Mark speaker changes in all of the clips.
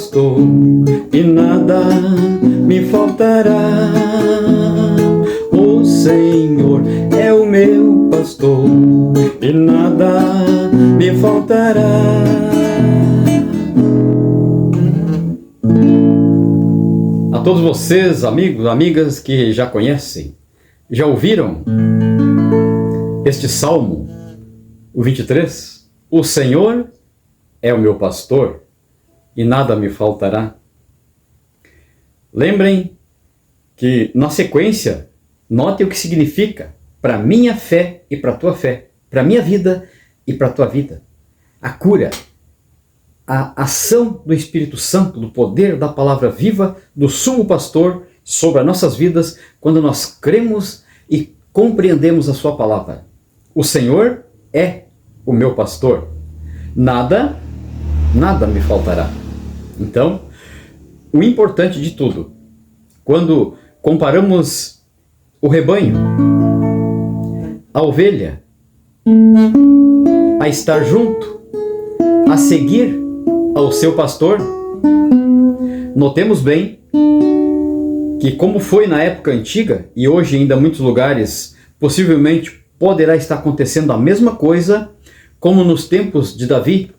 Speaker 1: pastor e nada me faltará. O Senhor é o meu pastor e nada me faltará. A todos vocês, amigos, amigas que já conhecem, já ouviram este Salmo, o 23? O Senhor é o meu pastor e nada me faltará. Lembrem que, na sequência, note o que significa para minha fé e para a tua fé, para minha vida e para a tua vida. A cura, a ação do Espírito Santo, do poder da palavra viva do sumo pastor sobre as nossas vidas, quando nós cremos e compreendemos a sua palavra. O Senhor é o meu pastor. Nada me faltará. Então, o importante de tudo, quando comparamos o rebanho, a ovelha, a estar junto, a seguir ao seu pastor, notemos bem que, como foi na época antiga, e hoje ainda em muitos lugares, possivelmente poderá estar acontecendo a mesma coisa, como nos tempos de Davi,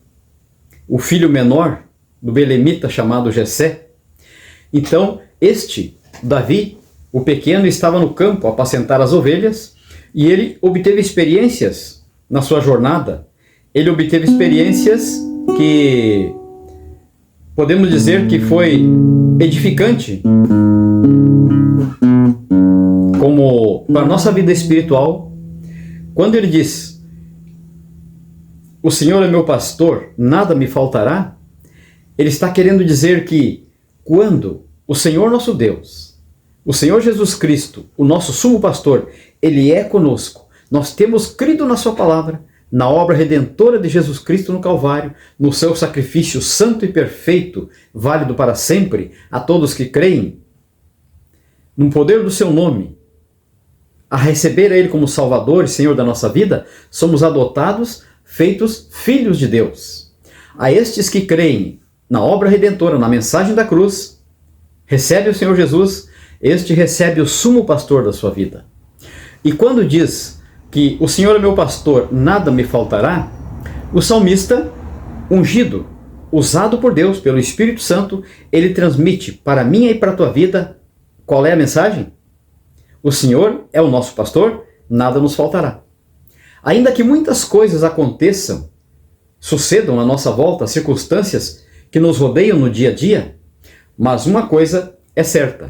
Speaker 1: o filho menor do belemita chamado Jessé. Então, Davi, o pequeno, estava no campo a apacentar as ovelhas, e ele obteve experiências na sua jornada. Ele obteve experiências que podemos dizer que foi edificante, como para a nossa vida espiritual, quando ele diz: o Senhor é meu pastor, nada me faltará. Ele está querendo dizer que quando o Senhor nosso Deus, o Senhor Jesus Cristo, o nosso sumo pastor, Ele é conosco, nós temos crido na sua palavra, na obra redentora de Jesus Cristo no Calvário, no seu sacrifício santo e perfeito, válido para sempre, a todos que creem, no poder do seu nome, a receber a Ele como Salvador e Senhor da nossa vida, somos adotados, feitos filhos de Deus. A estes que creem na obra redentora, na mensagem da cruz, recebe o Senhor Jesus, este recebe o sumo pastor da sua vida. E quando diz que o Senhor é meu pastor, nada me faltará, o salmista, ungido, usado por Deus, pelo Espírito Santo, ele transmite para a minha e para a tua vida, qual é a mensagem? O Senhor é o nosso pastor, nada nos faltará. Ainda que muitas coisas aconteçam, sucedam à nossa volta, circunstâncias que nos rodeiam no dia a dia, mas uma coisa é certa.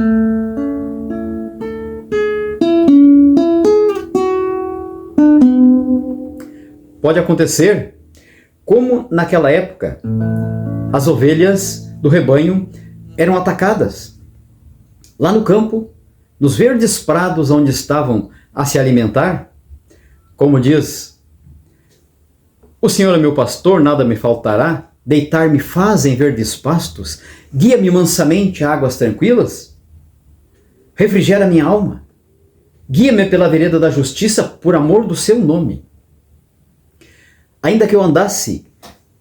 Speaker 1: Pode acontecer, como naquela época, as ovelhas do rebanho eram atacadas. Lá no campo, nos verdes prados onde estavam a se alimentar, como diz: o Senhor é meu pastor, nada me faltará, deitar-me faz em verdes pastos, guia-me mansamente a águas tranquilas, refrigera minha alma, guia-me pela vereda da justiça por amor do seu nome. Ainda que eu andasse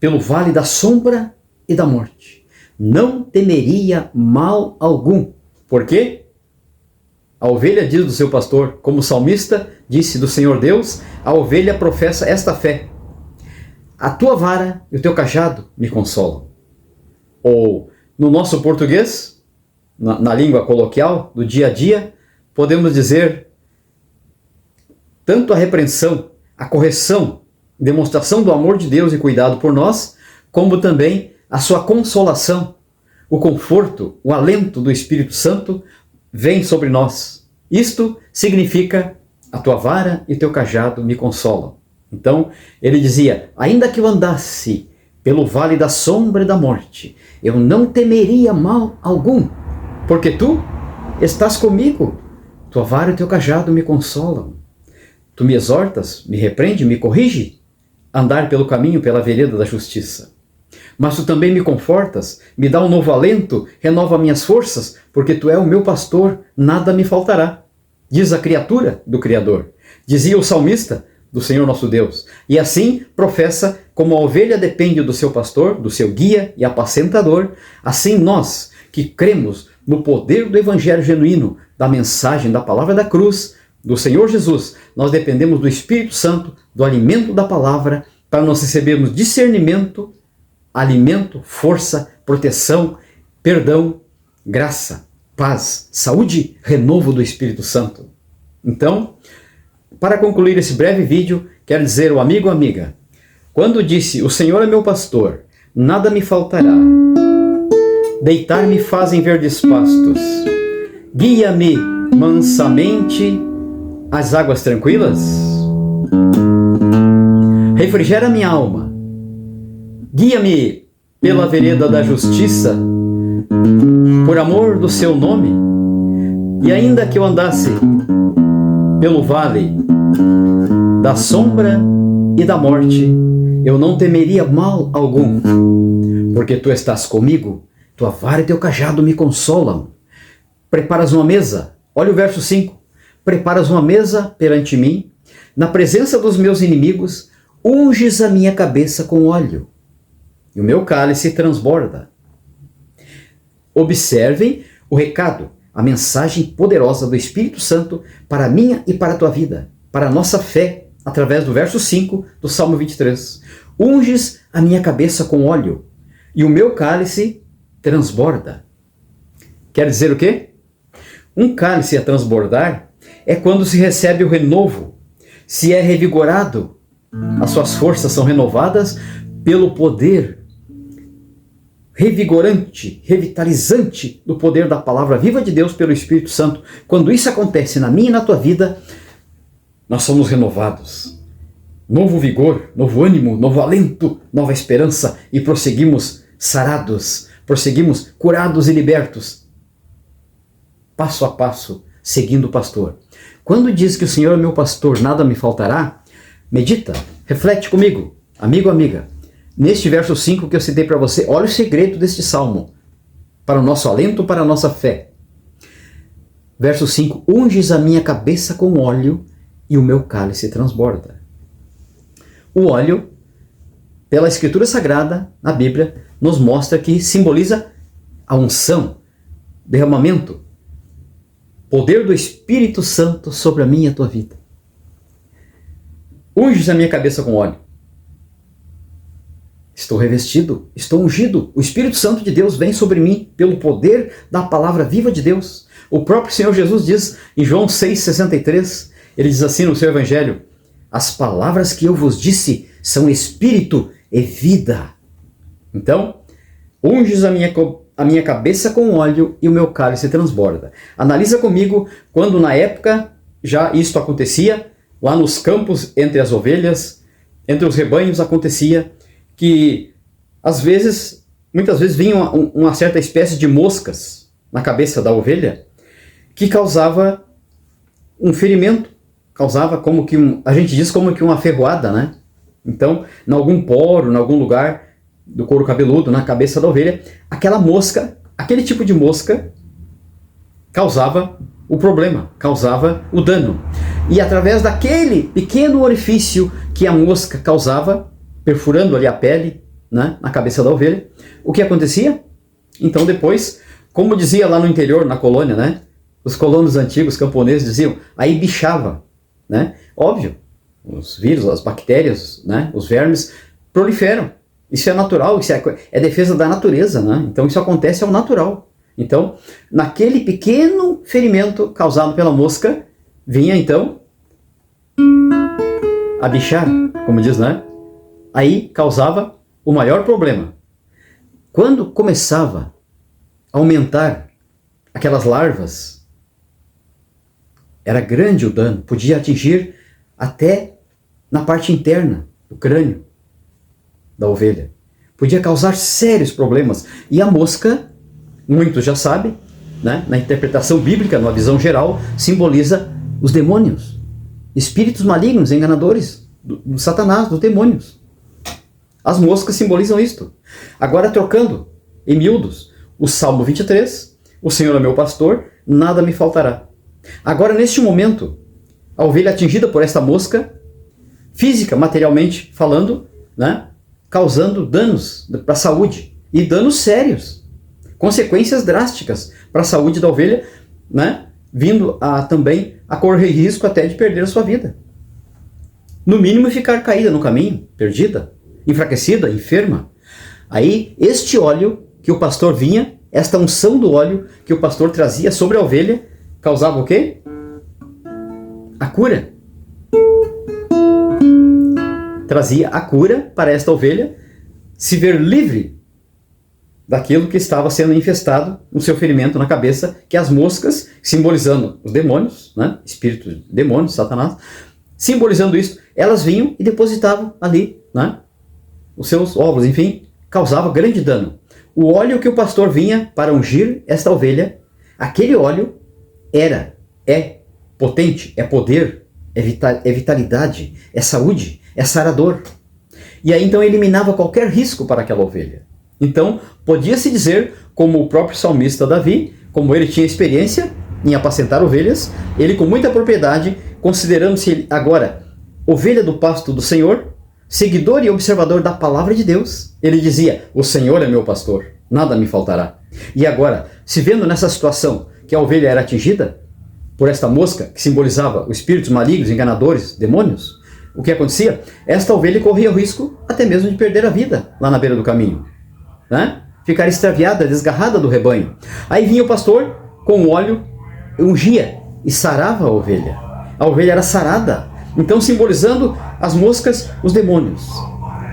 Speaker 1: pelo vale da sombra e da morte, não temeria mal algum. Por quê? A ovelha diz do seu pastor, como o salmista disse do Senhor Deus, a ovelha professa esta fé: a tua vara e o teu cajado me consolam. Ou, no nosso português, na língua coloquial, do dia a dia, podemos dizer tanto a repreensão, a correção, demonstração do amor de Deus e cuidado por nós, como também a sua consolação, o conforto, o alento do Espírito Santo vem sobre nós. Isto significa: a tua vara e teu cajado me consolam. Então, ele dizia: ainda que eu andasse pelo vale da sombra e da morte, eu não temeria mal algum, porque tu estás comigo, tua vara e teu cajado me consolam. Tu me exortas, me repreende, me corrige, andar pelo caminho, pela vereda da justiça. Mas tu também me confortas, me dá um novo alento, renova minhas forças, porque tu é o meu pastor, nada me faltará. Diz a criatura do Criador. Dizia o salmista: do Senhor nosso Deus. E assim professa: como a ovelha depende do seu pastor, do seu guia e apacentador, assim nós, que cremos no poder do evangelho genuíno, da mensagem da palavra da cruz, do Senhor Jesus, nós dependemos do Espírito Santo, do alimento da palavra, para nós recebermos discernimento, alimento, força, proteção, perdão, graça, paz, saúde, renovo do Espírito Santo. Então, para concluir esse breve vídeo, quero dizer ao amigo ou amiga: quando disse, o Senhor é meu pastor, nada me faltará. Deitar-me faz em verdes pastos, guia-me mansamente às águas tranquilas, refrigera minha alma, guia-me pela vereda da justiça, por amor do seu nome. E ainda que eu andasse pelo vale da sombra e da morte, eu não temeria mal algum, porque tu estás comigo, tua vara e teu cajado me consolam. Preparas uma mesa, olha o verso 5, preparas uma mesa perante mim, na presença dos meus inimigos, unges a minha cabeça com óleo, e o meu cálice transborda. Observem o recado, a mensagem poderosa do Espírito Santo para a minha e para a tua vida, para a nossa fé, através do verso 5 do Salmo 23. Unges a minha cabeça com óleo, e o meu cálice transborda. Quer dizer o quê? Um cálice a transbordar é quando se recebe o renovo, se é revigorado, as suas forças são renovadas pelo poder revigorante, revitalizante do poder da palavra viva de Deus pelo Espírito Santo. Quando isso acontece na minha e na tua vida, nós somos renovados. Novo vigor, novo ânimo, novo alento, nova esperança, e prosseguimos sarados, prosseguimos curados e libertos, passo a passo, seguindo o pastor. Quando diz que o Senhor é meu pastor, nada me faltará, medita, reflete comigo, amigo, amiga. Neste verso 5 que eu citei para você, olha o segredo deste salmo, para o nosso alento, para a nossa fé. Verso 5, unges a minha cabeça com óleo e o meu cálice transborda. O óleo, pela Escritura Sagrada, na Bíblia, nos mostra que simboliza a unção, derramamento, poder do Espírito Santo sobre a minha e a tua vida. Unges a minha cabeça com óleo. Estou revestido, estou ungido. O Espírito Santo de Deus vem sobre mim pelo poder da palavra viva de Deus. O próprio Senhor Jesus diz em João 6,63, ele diz assim no seu Evangelho: as palavras que eu vos disse são espírito e vida. Então, unges a minha cabeça com óleo e o meu cálice transborda. Analisa comigo quando na época já isto acontecia, lá nos campos, entre as ovelhas, entre os rebanhos, acontecia que muitas vezes vinha uma certa espécie de moscas na cabeça da ovelha que causava um ferimento, causava como que a gente diz como que uma ferroada, né? Então, em algum poro, em algum lugar do couro cabeludo, na cabeça da ovelha, aquela mosca, aquele tipo de mosca causava o problema, causava o dano. E através daquele pequeno orifício que a mosca causava, perfurando ali a pele, né, na cabeça da ovelha, o que acontecia? Então depois, como dizia lá no interior, na colônia, né, os colonos antigos camponeses diziam, aí bichava, né? Óbvio, os vírus, as bactérias, né, os vermes proliferam. Isso é natural, isso é defesa da natureza, né? Então isso acontece ao natural. Então, naquele pequeno ferimento causado pela mosca, vinha então a bichar, como diz, né? Aí causava o maior problema. Quando começava a aumentar aquelas larvas, era grande o dano, podia atingir até na parte interna do crânio da ovelha. Podia causar sérios problemas. E a mosca, muitos já sabem, né, na interpretação bíblica, numa visão geral, simboliza os demônios, espíritos malignos, enganadores, do Satanás, dos demônios. As moscas simbolizam isto. Agora, trocando em miúdos, o Salmo 23, o Senhor é meu pastor, nada me faltará. Agora, neste momento, a ovelha atingida por esta mosca física, materialmente falando, né? Causando danos para a saúde, e danos sérios, consequências drásticas para a saúde da ovelha, né? Vindo também a correr risco até de perder a sua vida. No mínimo ficar caída no caminho, perdida, enfraquecida, enferma. Aí este óleo que o pastor vinha, esta unção do óleo que o pastor trazia sobre a ovelha, causava o quê? A cura. Trazia a cura para esta ovelha se ver livre daquilo que estava sendo infestado no seu ferimento na cabeça, que as moscas, simbolizando os demônios, né? Espíritos de demônios, Satanás, simbolizando isso, elas vinham e depositavam ali, né? Os seus ovos, enfim, causava grande dano. O óleo que o pastor vinha para ungir esta ovelha, aquele óleo é potente, é poder, é vitalidade, é saúde, é sarador. E aí então eliminava qualquer risco para aquela ovelha. Então podia-se dizer, como o próprio salmista Davi, como ele tinha experiência em apacentar ovelhas, ele com muita propriedade, considerando-se agora ovelha do pasto do Senhor, seguidor e observador da palavra de Deus, ele dizia: o Senhor é meu pastor, nada me faltará. E agora, se vendo nessa situação que a ovelha era atingida por esta mosca que simbolizava os espíritos malignos, enganadores, demônios, o que acontecia? Esta ovelha corria o risco até mesmo de perder a vida lá na beira do caminho, né? Ficar extraviada, desgarrada do rebanho. Aí vinha o pastor com o óleo, ungia e sarava a ovelha. A ovelha era sarada, então simbolizando as moscas, os demônios.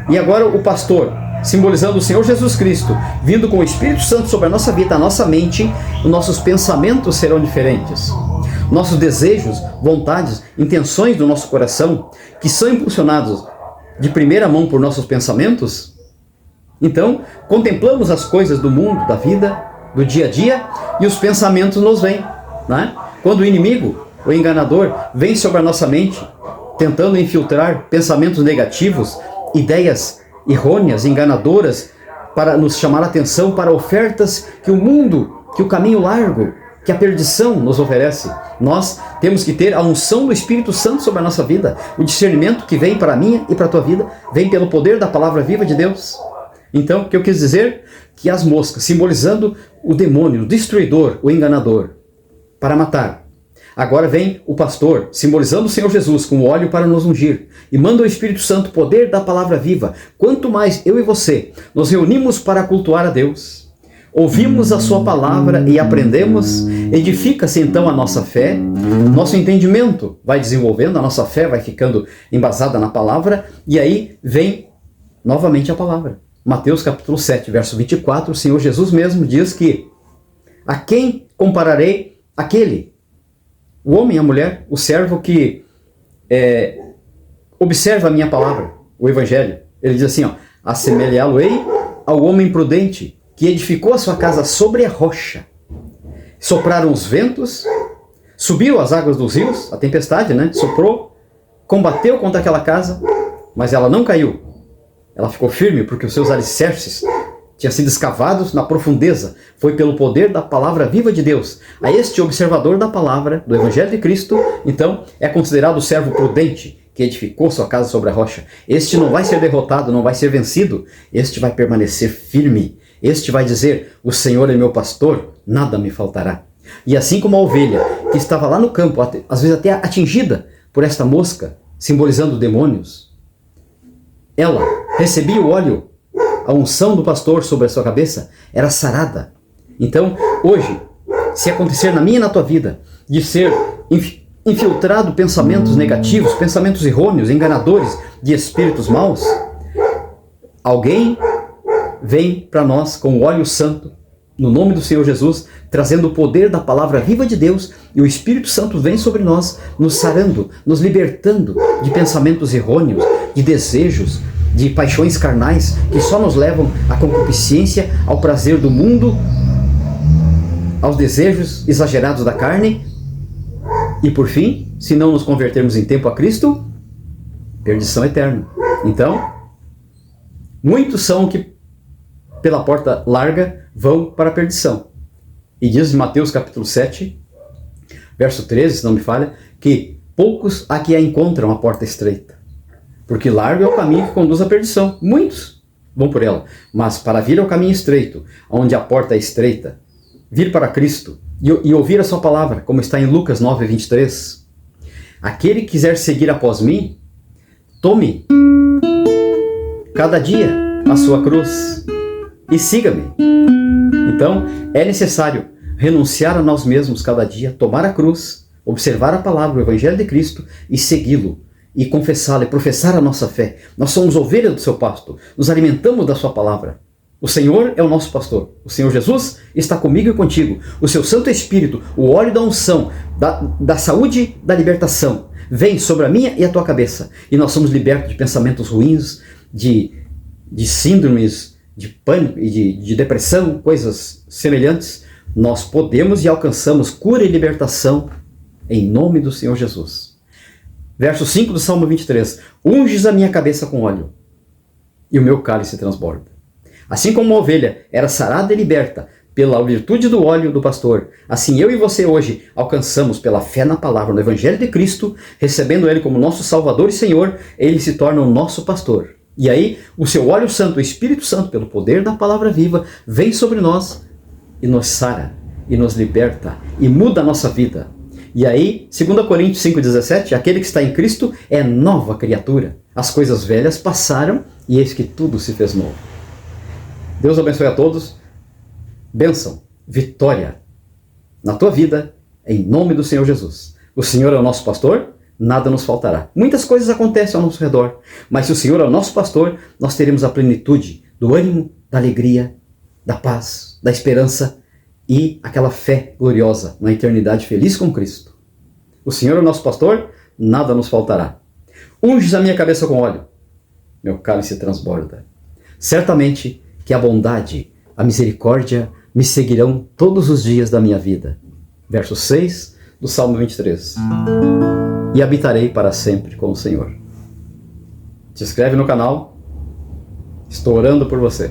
Speaker 1: E agora o pastor, simbolizando o Senhor Jesus Cristo, vindo com o Espírito Santo sobre a nossa vida, a nossa mente, os nossos pensamentos serão diferentes. Nossos desejos, vontades, intenções do nosso coração, que são impulsionados de primeira mão por nossos pensamentos, então contemplamos as coisas do mundo, da vida, do dia a dia, e os pensamentos nos vêm, né? Quando o inimigo, o enganador, vem sobre a nossa mente, tentando infiltrar pensamentos negativos, ideias errôneas, enganadoras, para nos chamar a atenção para ofertas que o mundo, que o caminho largo, que a perdição nos oferece, nós temos que ter a unção do Espírito Santo sobre a nossa vida. O discernimento que vem para a minha e para a tua vida vem pelo poder da palavra viva de Deus. Então, o que eu quis dizer? Que as moscas, simbolizando o demônio, o destruidor, o enganador, para matar. Agora vem o pastor, simbolizando o Senhor Jesus, com o óleo para nos ungir. E manda o Espírito Santo, poder da palavra viva. Quanto mais eu e você nos reunimos para cultuar a Deus, ouvimos a sua palavra e aprendemos, edifica-se então a nossa fé, nosso entendimento vai desenvolvendo, a nossa fé vai ficando embasada na palavra, e aí vem novamente a palavra. Mateus capítulo 7, verso 24, o Senhor Jesus mesmo diz que: a quem compararei aquele, o homem, a mulher, o servo que observa a minha palavra, o evangelho. Ele diz assim, assemelhá-lo-ei ao homem prudente, que edificou a sua casa sobre a rocha. Sopraram os ventos, subiu as águas dos rios, a tempestade, né? Soprou, combateu contra aquela casa, mas ela não caiu. Ela ficou firme porque os seus alicerces tinham sido escavados na profundeza. Foi pelo poder da palavra viva de Deus. A este observador da palavra, do Evangelho de Cristo, então, é considerado o servo prudente, que edificou sua casa sobre a rocha. Este não vai ser derrotado, não vai ser vencido. Este vai permanecer firme. Este vai dizer: o Senhor é meu pastor, nada me faltará. E assim como a ovelha que estava lá no campo, às vezes até atingida por esta mosca, simbolizando demônios, ela recebia o óleo, a unção do pastor sobre a sua cabeça, era sarada. Então, hoje, se acontecer na minha e na tua vida, de ser infiltrado pensamentos negativos, pensamentos errôneos, enganadores, de espíritos maus, alguém vem para nós com o óleo santo, no nome do Senhor Jesus, trazendo o poder da palavra viva de Deus, e o Espírito Santo vem sobre nós, nos sarando, nos libertando de pensamentos errôneos, de desejos, de paixões carnais, que só nos levam à concupiscência, ao prazer do mundo, aos desejos exagerados da carne, e por fim, se não nos convertermos em tempo a Cristo, perdição eterna. Então, muitos são que pela porta larga vão para a perdição. E diz em Mateus capítulo 7, verso 13, se não me falha, que poucos há que a encontram a porta estreita. Porque largo é o caminho que conduz à perdição. Muitos vão por ela. Mas para vir ao caminho estreito, onde a porta é estreita, vir para Cristo e ouvir a sua palavra, como está em Lucas 9, 23. Aquele que quiser seguir após mim, tome cada dia a sua cruz e siga-me. Então, é necessário renunciar a nós mesmos cada dia, tomar a cruz, observar a palavra, o Evangelho de Cristo e segui-lo, e confessá-lo, e professar a nossa fé. Nós somos ovelhas do seu pasto, nos alimentamos da sua palavra. O Senhor é o nosso pastor. O Senhor Jesus está comigo e contigo. O seu Santo Espírito, o óleo da unção, da saúde, da libertação, vem sobre a minha e a tua cabeça. E nós somos libertos de pensamentos ruins, de síndromes, de pânico e de depressão, coisas semelhantes. Nós podemos e alcançamos cura e libertação em nome do Senhor Jesus. Verso 5 do Salmo 23. Unges a minha cabeça com óleo, e o meu cálice transborda. Assim como uma ovelha era sarada e liberta pela virtude do óleo do pastor, assim eu e você hoje alcançamos pela fé na palavra, no Evangelho de Cristo, recebendo Ele como nosso Salvador e Senhor, Ele se torna o nosso pastor. E aí, o seu óleo santo, o Espírito Santo, pelo poder da palavra viva, vem sobre nós e nos sara, e nos liberta, e muda a nossa vida. E aí, 2 Coríntios 5,17, aquele que está em Cristo é nova criatura. As coisas velhas passaram e eis que tudo se fez novo. Deus abençoe a todos. Bênção, vitória na tua vida, em nome do Senhor Jesus. O Senhor é o nosso pastor, nada nos faltará. Muitas coisas acontecem ao nosso redor, mas se o Senhor é o nosso pastor, nós teremos a plenitude do ânimo, da alegria, da paz, da esperança e aquela fé gloriosa na eternidade feliz com Cristo. O Senhor é o nosso pastor, nada nos faltará. Unges a minha cabeça com óleo, meu cálice transborda. Certamente que a bondade, a misericórdia me seguirão todos os dias da minha vida. Verso 6 do Salmo 23. E habitarei para sempre com o Senhor. Se inscreve no canal. Estou orando por você.